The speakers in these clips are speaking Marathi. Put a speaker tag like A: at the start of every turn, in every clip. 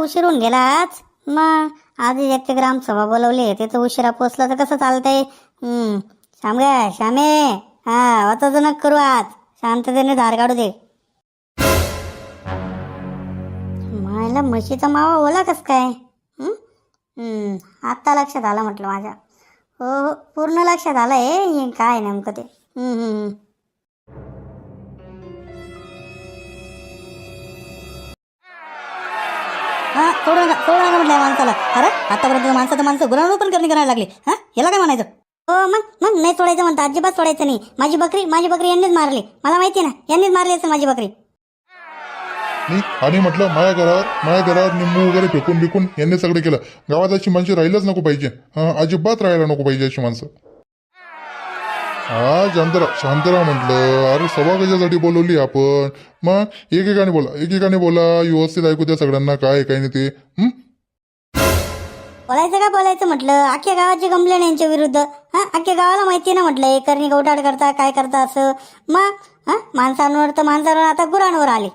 A: उशीर होऊन गेला आज. मग आधी एक ग्रामसभा बोलवली, तिथं उशिरा पोचलं तर कसं चालतंय? शामगे श्यामे, हा आता नक करू आज, शांततेने धार काढू दे. मला म्हशीचा मावा ओला कस काय? आत्ता लक्षात आलं म्हटलं माझ्या. हो हो, पूर्ण लक्षात आलं हे काय नेमकं ते. हा सोडू नका म्हटलं माणसाला. अरे आतापर्यंत माणसं गुलाम पण करायला लागली. हा याला काय म्हणायचं? हो मग नाही सोडायचं म्हणता, अजिबात सोडायचं नाही. माझी बकरी यांनीच मारली, मला माहिती ना, यांनीच मारली असेल माझी बकरी.
B: आणि म्हटलं माझ्या घरावर निंबू वगैरे फेकून बिकून यांनी सगळं केलं. गावात अशी माणसं राहिलंच नको पाहिजे. अजिबात राहायला नको पाहिजे अशी माणसं. हा शांतरा म्हटलं. अरे सभा कशासाठी बोलवली आपण? मग एकेकाने बोला व्यवस्थित ऐकू द्या सगळ्यांना, काय काय नाही ते.
A: बोलायचं म्हटलं. अख्ख्या गावाची कंप्लेंट यांच्या विरुद्ध. अख्ख्या गावाला माहिती ना म्हटलं, हे करणी गवटाळ करता काय करता असं. मग माणसांवर आता गुरांवर आले.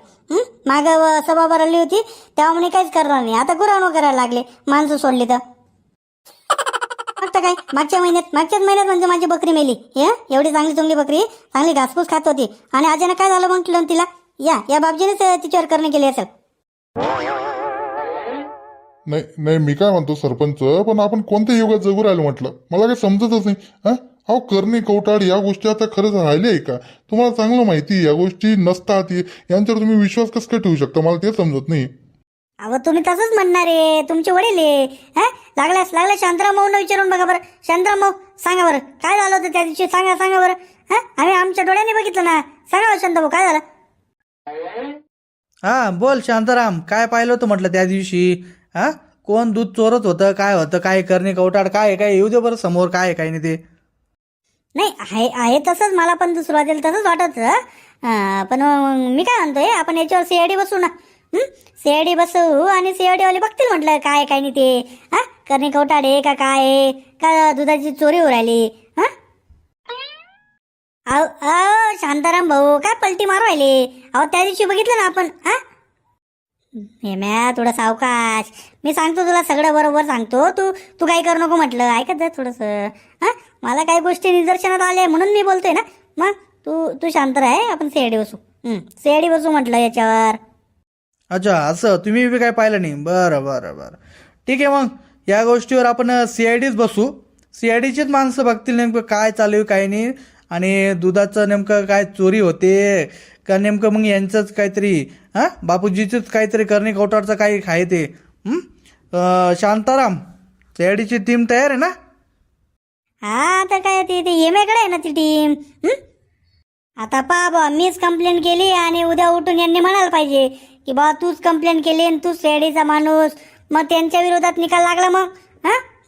A: माग सभा भरवली होती तेव्हा म्हणे काहीच करणार नाही, आता गुरांवर करायला लागले माणसं सोडली तर. काय मागच्याच महिन्यात म्हणजे माझी बकरी मेली. एवढी चांगली बकरी, चांगली घासपूस खात होती, आणि अचानक काय झालं म्हटलं तिला? या बाबजीनेच तिच्यावर करणे केली असेल.
B: नाही मी काय म्हणतो सरपंच, पण आपण कोणत्या युगात जगू राहिलो म्हटलं, मला काही समजतच नाही. अहो करणी कवटाळ या गोष्टी आता खरंच राहिले आहे का? तुम्हाला चांगलं माहिती या गोष्टी नसतात, यांच्यावर तुम्ही विश्वास कसं काय ठेवू शकता? मला ते समजत नाही.
A: अहो तुम्ही तसंच म्हणणार आहे, तुमचे वडील आहे. लागल्या शांताराम भाऊंना विचारून बघा बरं. शांताराम भाऊ सांगा बरं, काय झालं होतं त्या दिवशी? सांगा बरं. आम्ही आमच्या डोळ्यांनी बघितलं ना. सांगा शांता भाऊ, काय झालं?
C: हा बोल शांताराम, काय पाहिलं होतं म्हटलं त्या दिवशी? कोण दूध चोरत होतं, काय होतं, काय करणे कवटाळ काय येऊ दे बरं समोर, काय काय नाही ते.
A: नाही आहे तसंच, मला पण सुरुवातीला तसंच वाटत. पण मी काय म्हणतोय, आपण याच्यावर सीआयडी बसू ना. सीआयडी बसू आणि सीआयडी वाले बघतील म्हटलं काय काय नाही ते. करणे कवटाळे का काय, का दुधाची चोरी हो राहिली. शांताराम भाऊ काय पलटी मारू राहिले? अहो त्या दिवशी बघितलं ना आपण. म्या थोडं सावकाश, मी सांगतो तुला सगळं बरोबर सांगतो. तू काही करू नको म्हटलं, ऐकत जा थोडस. मला काही गोष्टी निदर्शनात आल्या म्हणून मी बोलतोय ना. मग तू शांत राह, आपण सीआयडी बसू म्हटलं याच्यावर.
C: अच्छा असं, तुम्ही बी काय पाहिलं नाही? बरं ठीक आहे, मग या गोष्टीवर आपण सीआयडीच बसू. सीआयडीचीच माणसं बघतील नेमकं काय चालू आहे काय नाही, आणि दुधाचं नेमकं काय चोरी होते का नेमकं, मग यांचंच काहीतरी बापूजीचंच काहीतरी करणे कवटाळचं काही आहे ते. शांताराम, सीआयडीची टीम तयार आहे ना?
A: आता काय ते एमएकडे आहे ना ती टीम. आता बा मीच कंप्लेंट केली आणि उद्या उठून यांनी म्हणायला पाहिजे की बा तूच कंप्लेंट केली आणि तूच सीआयडीचा माणूस. मग त्यांच्या विरोधात निकाल लागला,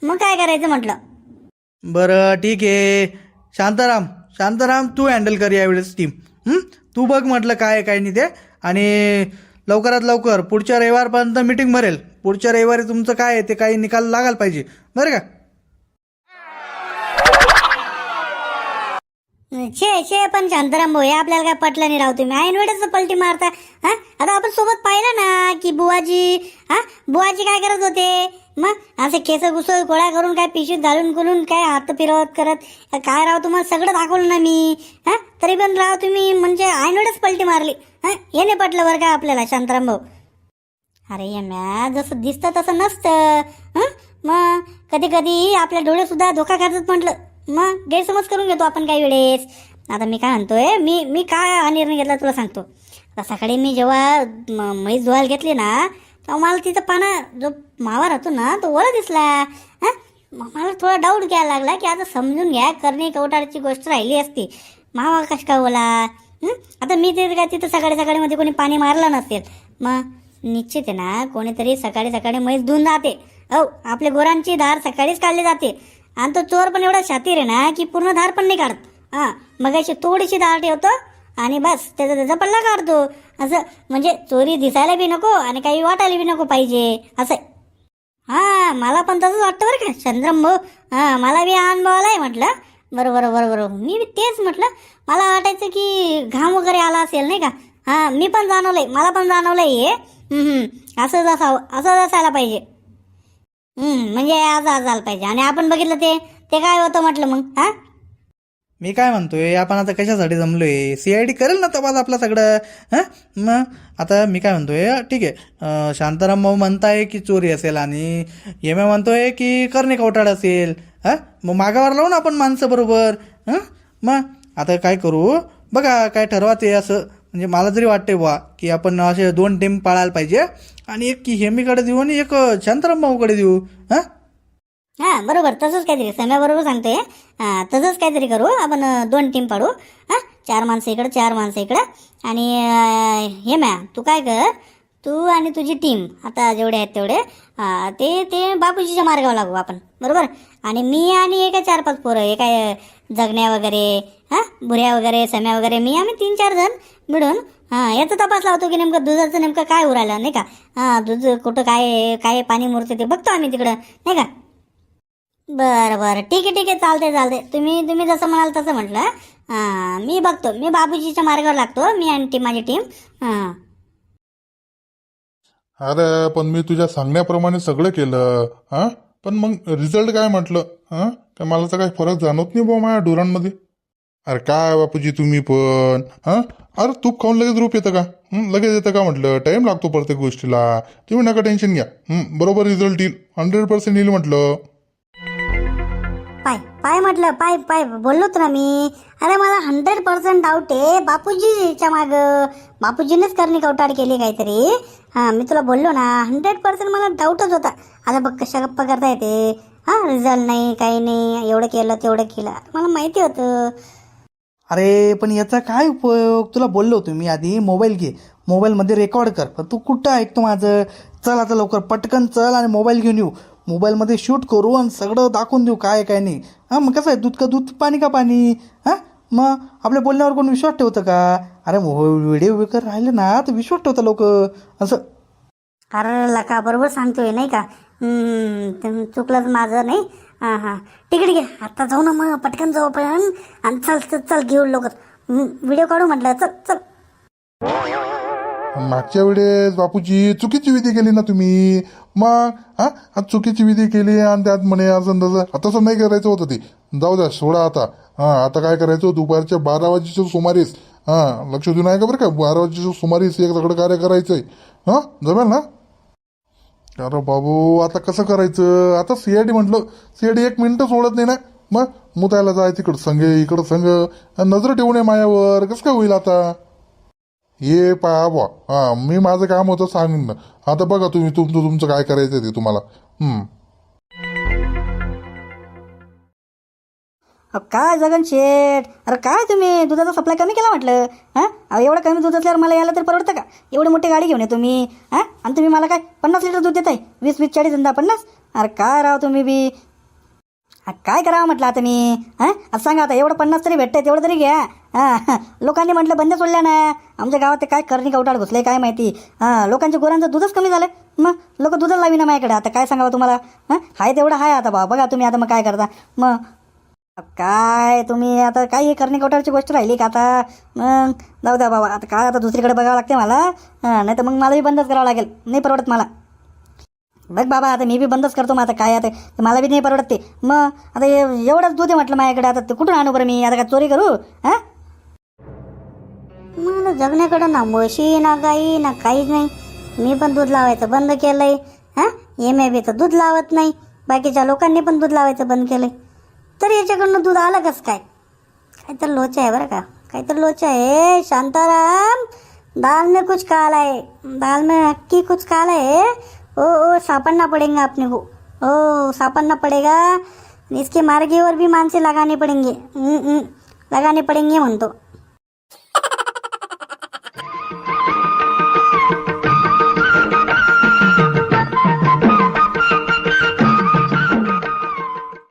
A: मग काय करायचं म्हटलं.
C: बरं ठीक आहे शांताराम तू हँडल कर यावेळेस टीम. तू बघ म्हटलं काय काय नाही ते, आणि लवकरात लवकर पुढच्या रविवारपर्यंत मीटिंग भरेल. पुढच्या रविवारी तुमचं काय आहे ते काही निकाल लागायला पाहिजे, बरं का?
A: शे पण शांताराम भाऊ, आपल्याला काय पटलं नाही राव, तुम्ही ऐन वेळेस पलटी मारता. आता आपण सोबत पाहिलं ना की बुवाजी काय करत होते. मग असे केस घुस गोळा करून काय पिशवीत घालून काय हात फिरवत करत काय राव, तुम्हाला सगळं दाखवलं ना मी. तरी पण राव तुम्ही म्हणजे ऐन वेळेस पलटी मारली. हे नाही पटलं बरं का आपल्याला शांताराम भाऊ. अरे म्या जसं दिसतं तसं नसतं. मग कधी आपल्या डोळे सुद्धा धोका खातात म्हटलं. मग गैरसमज करून घेतो आपण काही वेळेस. आता मी काय म्हणतोय, मी काय हा निर्णय घेतला तुला सांगतो. आता सकाळी मी जेव्हा म्हैस धुवायला घेतली ना, तेव्हा मला तिथं पाना जो मावा राहतो ना तो ओला दिसला. मला थोडा डाऊट घ्यायला लागला की आता समजून घ्या, करणे कवटाळची गोष्ट राहिली असती, मावा कश काय ओला. आता मी ते काय तिथं सकाळी मध्ये कोणी पाणी मारलं नसेल. मग निश्चित आहे ना, कोणीतरी सकाळी म्हैस धुवून जाते. आपल्या गोरांची धार सकाळीच काढली जाते, आणि तो चोर पण एवढा शातीर आहे ना की पूर्ण धार पण नाही काढत. मग अशी थोडीशी धार ठेवतो आणि बस त्याचा पल्ला काढतो. असं म्हणजे चोरी दिसायला बी नको आणि काही वाटायला बी नको पाहिजे असं. मला पण तसंच वाटतं बरं का चंद्रम भाऊ. मला बी अनुभव आलाय म्हटलं. बरोबर मी तेच म्हटलं, मला वाटायचं की घाम वगैरे आला असेल नाही का. हां मी पण जाणवलंय, मला पण जाणवलंय हे. असंच असावं, असंच असायला पाहिजे. म्हणजे आज आज झालं पाहिजे. आणि आपण बघितलं ते काय होतं म्हटलं मग. हां
C: मी काय म्हणतोय, आपण आता कशासाठी जमलोय? सीआयडी करेल ना तपास आपला सगळं. हां मग आता मी काय म्हणतोय, ठीक आहे, शांताराम भाऊ म्हणताय की चोरी असेल आणि एम म्हणतोय की करणे कवटाळ असेल. हां मग मागावर लावून आपण माणसं बरोबर. हां मग आता काय करू बघा, काय ठरवा ते असं. म्हणजे मला जरी वाटते बुवा की आपण असे 2 टीम पाळायला पाहिजे, आणि एक की हेमीकडे देऊ आणि एक शांताराम भाऊकडे देऊ. हां
A: हां बरोबर, तसंच काहीतरी समय बरोबर सांगतोय. तसंच काहीतरी करू आपण. 2 टीम पाडू. 4 माणसं इकडं, 4 माणसं इकडं. आणि हे मॅ तू काय कर, तू आणि तुझी टीम आता जेवढे आहेत तेवढे ते बापूजीच्या मार्गावर लागू आपण, बरोबर. आणि मी आणि हे काय 4-5 पोरं, हे काय जगण्या वगैरे, भुऱ्या वगैरे, सम्या वगैरे, मी आम्ही 3-4 जण मिळून याचा तपास लावतो की नेमकं दुधाचं नेमकं काय उरायलं नाही का. दूध कुठं काय काय पाणी मुरते ते बघतो आम्ही तिकडं नाही का. बरं ठीक आहे चालते. तुम्ही जसं म्हणाल तसं म्हटलं. मी बघतो, मी बाबूजीच्या मार्गावर लागतो, मी आणि माझी टीम.
B: अरे पण मी तुझ्या सांगण्याप्रमाणे सगळं केलं. हां पण मग रिझल्ट काय म्हटलं? हां काय मला तर काही फरक जाणवत नाही बुवा माझ्या डोरांमध्ये. अरे काय बापूजी तुम्ही पण. हां अरे तूप खाऊन लगेच रूप येतं का? लगेच येतं का म्हटलं? टाईम लागतो प्रत्येक गोष्टीला. तुम्ही नका टेन्शन घ्या. बरोबर रिझल्ट येईल, 100% येईल म्हटलं.
A: पाय म्हटलं, पाय बोललो ना मी. अरे मला 100% डाऊट आहे बापूजीच्या मागं. बापूजीनेच करणी कवटाळ केली काहीतरी. मी तुला बोललो ना, 100% मला डाऊटच होता. आता बघ कशा गप्पा करता येते. रिझल्ट नाही, काही नाही, एवढं केलं तेवढं केलं, मला माहिती होतं.
C: अरे पण याचा काय उपयोग? तुला बोललो होतो मी आधी, मोबाईल घे, मोबाईलमध्ये रेकॉर्ड कर. पण तू कुठं ऐकतो माझं? चल आता लवकर पटकन चल आणि मोबाईल घेऊन येऊ. मोबाईलमध्ये शूट करू आणि सगळं दाखवून देऊ काय काय नाही. मग कसं आहे, दूध का दूध, पाणी का पाणी. मग आपल्या बोलण्यावर कोण विश्वास ठेवतं का? अरे व्हिडिओ विकर राहिले ना तर विश्वास ठेवता लोक असं.
A: अरे लका बरोबर सांगतोय नाही का. चुकलंच माझं नाही. ठीक आहे, आता जाऊ ना मग, पटकन जाऊ आपण. आणि चल घेऊ लवकर, व्हिडिओ काढू म्हटलं. चल.
B: मागच्या वेळेस बापूजी चुकीची विधी केली ना तुम्ही. मग आज चुकीची विधी केली आणि त्यात म्हणे असं तसं. तसं नाही करायचं होतं ते. जाऊ द्या, सोडा आता. आता काय करायचं, दुपारच्या 12 वाजेच्या सुमारेस, लक्ष देऊन आहे का बरं का, 12 वाजेच्या सुमारेस एक सगळं कार्य करायचंय. जमेल ना? अरे बाबू आता कसं करायचं? आता सीआयडी म्हटलं, सीआयडी 1 मिनिटं सोडत नाही ना. मग मुतायला जाय तिकडं संघ, इकडं संघ, नजर ठेवू नये मायावर. कसं काय होईल आता? ये पहा बुवा, मी माझं काम होतं सांगून. आता बघा तुम्ही तुमचं काय करायचं ते तुम्हाला.
A: काय जगन शेठ, अरे काय तुम्ही दुधाचा सप्लाय कमी केला म्हटलं. एवढं कमी दूध असल्यावर मला यायला तर परवडतं का? एवढी मोठी गाडी घेऊन ये तुम्ही. आणि तुम्ही मला काय 50 लिटर दूध देताय? 20, 40, 50. अरे काय राव तुम्ही बी. काय करावं म्हटलं आता मी. आता सांगा, आता एवढं 50 तरी भेटतंय, तेवढं तरी घ्या. लोकांनी म्हटलं बंद सोडल्या ना आमच्या गावात. ते काय करणी कवटाळ घुसले काय माहिती. लोकांच्या गुरांचं दूधच कमी झालं. मग लोक दूधच लावी ना माझ्याकडे. आता काय सांगावं तुम्हाला. हाय तेवढं हाय आता बा. बघा तुम्ही आता मग काय करता. मग काय तुम्ही आता काय हे करणी कवटाळची गोष्ट राहिली का आता. मग जाऊ द्या बाबा, आता काय, आता दुसरीकडे बघावं लागते मला. नाही तर मग मला बी बंदच करावं लागेल. नाही परवडत मला. बघ बाबा, आता मी बी बंदच करतो. मग आता काय, आता मला बी नाही परवडत ते. मग आता एवढंच दूध आहे म्हटलं माझ्याकडे. आता ते कुठून आणू बरं मी? आता काय चोरी करू? मला जगण्याकडं ना म्हशी ना गाई ना काहीच नाही. मी पण दूध लावायचं बंद केलंय. बी तर दूध लावत नाही. बाकीच्या लोकांनी पण दूध लावायचं बंद केलंय. तरी याच्याकडनं दूध आलं कसं काय? काहीतरी लोचा आहे बरं का, काहीतरी लोचा आहे. शांताराम, दाल में कुछ काला है, दाल में नक्की कुछ काला है. ओ सापड़ना पड़ेगा अपने को. सापड़ना पड़ेगा. इसके मार्गे और भी मानसे लगाने पड़ेंगे. लगाने पड़ेंगे म्हणतो.